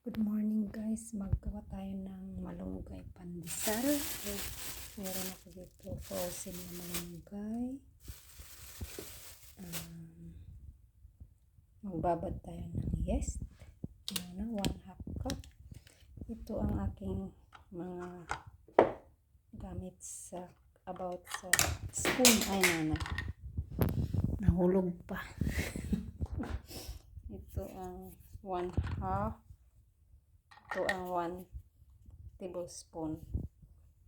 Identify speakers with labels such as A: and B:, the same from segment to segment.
A: Good morning guys, maggawa tayo ng malunggay pandesal. Meron ako dito frozen na malunggay. Magbabad tayo ng yeast. Muna, 1/2 cup. Ito ang aking mga gamit sa spoon. Ay nahulog pa. Ito ang 1/2. Ito ang 1 tablespoon.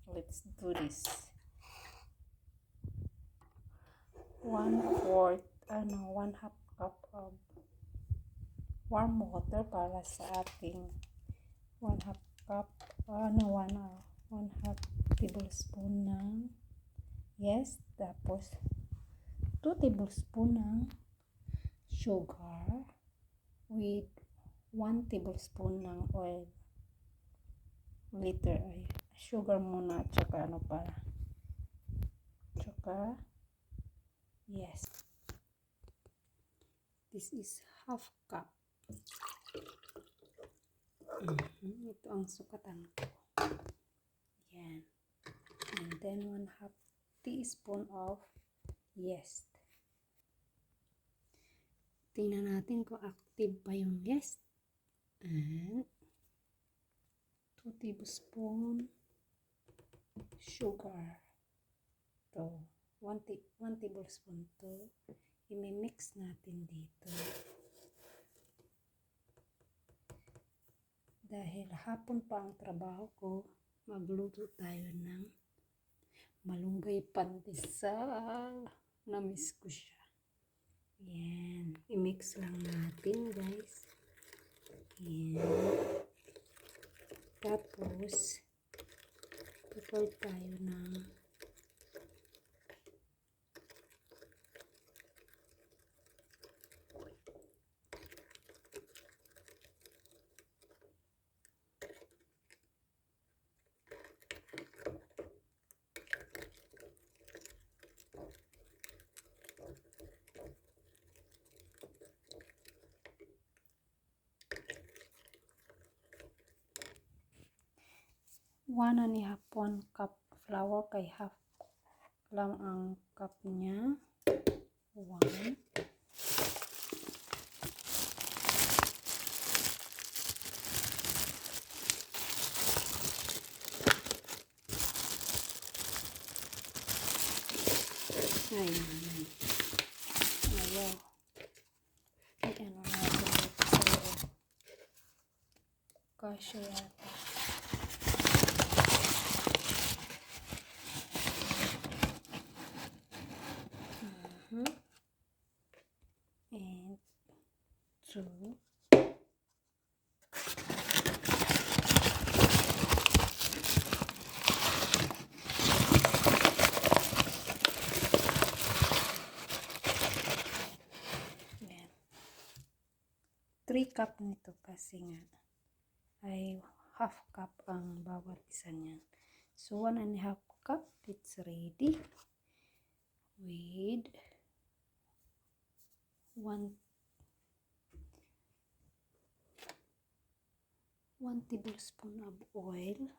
A: Let's do this. 1/4 cup of warm water para sa ating 1/2 cup 1/2 tablespoon ng yeast, tapos 2 tablespoon ng sugar with 1 tablespoon ng oil. Liter ay sugar muna at saka yes, this is 1/2 cup. Ito ang sukatan ko. Yan. And then 1/2 teaspoon of yeast. Tingnan natin kung active pa yung yeast. And 2 tablespoon sugar. To 1 tablespoon to. I-mix natin dito. Dahil hapon pa ang trabaho ko, magluto tayo ng malunggay pandesal. Na-miss ko siya. Yan. I-mix lang natin guys. Yan. Tapos, prepare tayo ng one cup flour, kay half lang ang cup niya. 1. Ayan. Ayaw. Ay, ano natin dito sa loob. Kasya yata. And 2. Ayan. 3 cup nito kasi nga ay 1/2 cup ang bawat isa niyan. So 1/2 cup, it's ready with 1 tablespoon of oil.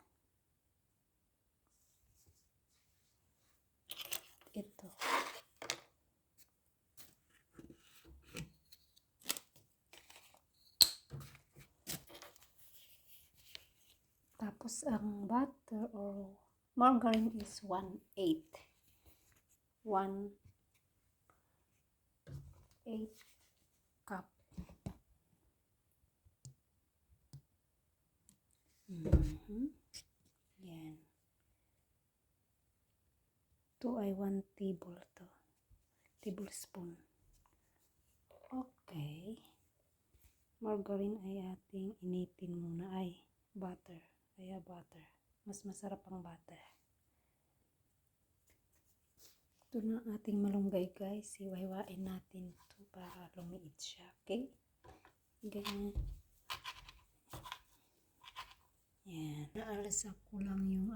A: Ito. Tapos ang butter or margarine is 1/8. 1/8 cup. Yan. Ito ay 1 tablespoon. Okay. Margarine ay ating initin muna. Ay, butter. Kaya butter. Mas masarap ang butter. Ito na ating malunggay guys. Iwahiwain natin ito para lumiit siya. Okay? Ganyan. Yan. Naalasak ko lang yung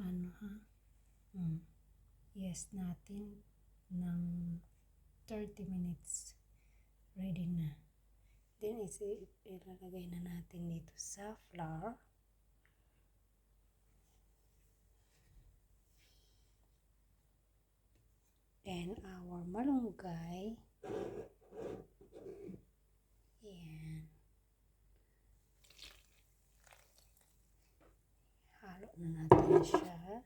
A: yes natin ng 30 minutes. Ready na. Then, ilalagay na natin dito sa flour. And our malunggay. Yan. Halo na natin siya.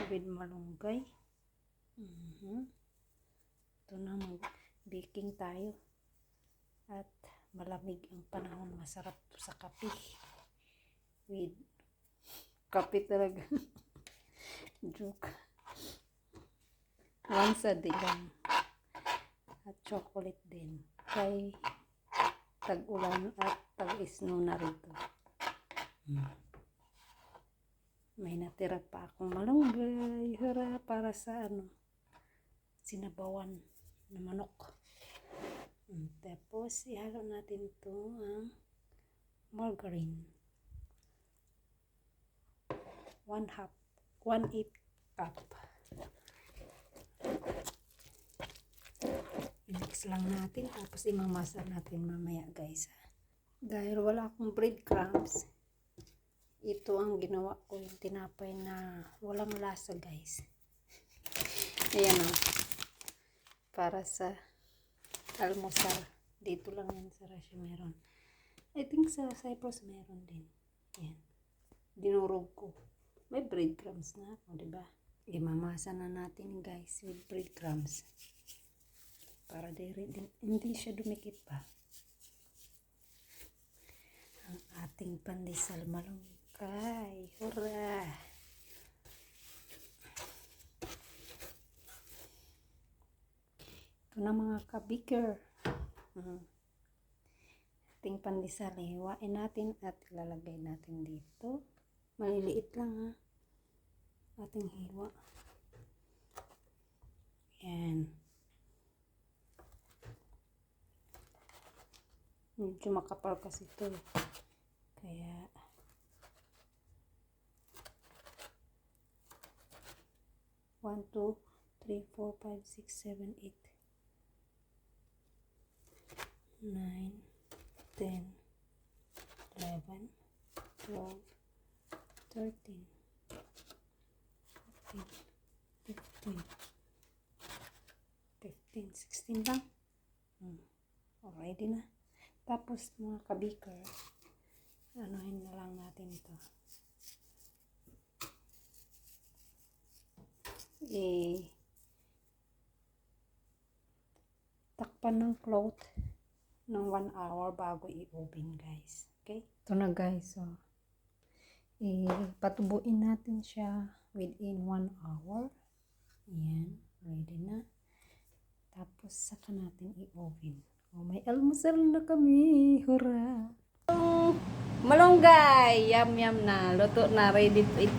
A: With malunggay. Ito na, mag-baking tayo. At malamig ang panahon, masarap to sa kape. With kape talaga. Joke. Once a day lang. At chocolate din. Kay tag-ulan at tag-isno na rito. May natira pa akong malunggay. Hura, para sa sinabawan na manok. Tapos, ihalo natin ito ang margarine. 1/8 cup. I-mix lang natin, tapos imamasa natin mamaya, guys. Dahil wala akong breadcrumbs, ito ang ginawa ko, yung tinapay na walang lasa, guys. Ayan o. Para sa almusal. Dito lang yan sa Russia meron. I think sa Cyprus meron din. Yan. Dinurog ko. May breadcrumbs na ako, diba? Imamasa na natin, guys, with breadcrumbs. Para hindi siya dumikit pa. Ang ating pandesal malunggay. Hurra! Ito na mga kabiker. Ating pandesal, hiwain natin at ilalagay natin dito. Maliliit lang ha. Ating hiwa. Yan. Medyo makapal kasi ito. Kaya one, two, three, 4, 5, 6, 7, 8, 9, 10, 11, 12, 13, 14, 15, 16 lang. Already na. Tapos mga kabiker, anuhin na lang natin ito. Takpan ng cloth ng 1 hour bago i-oven, guys. Okay? Ito na, guys. So, patubuin natin siya within 1 hour. Ayan. Ready na. Tapos, saka natin i-oven. Oh, may almusal na kami. Hurra! Malunggay! Yum, yum na. Luto na. Ready to eat.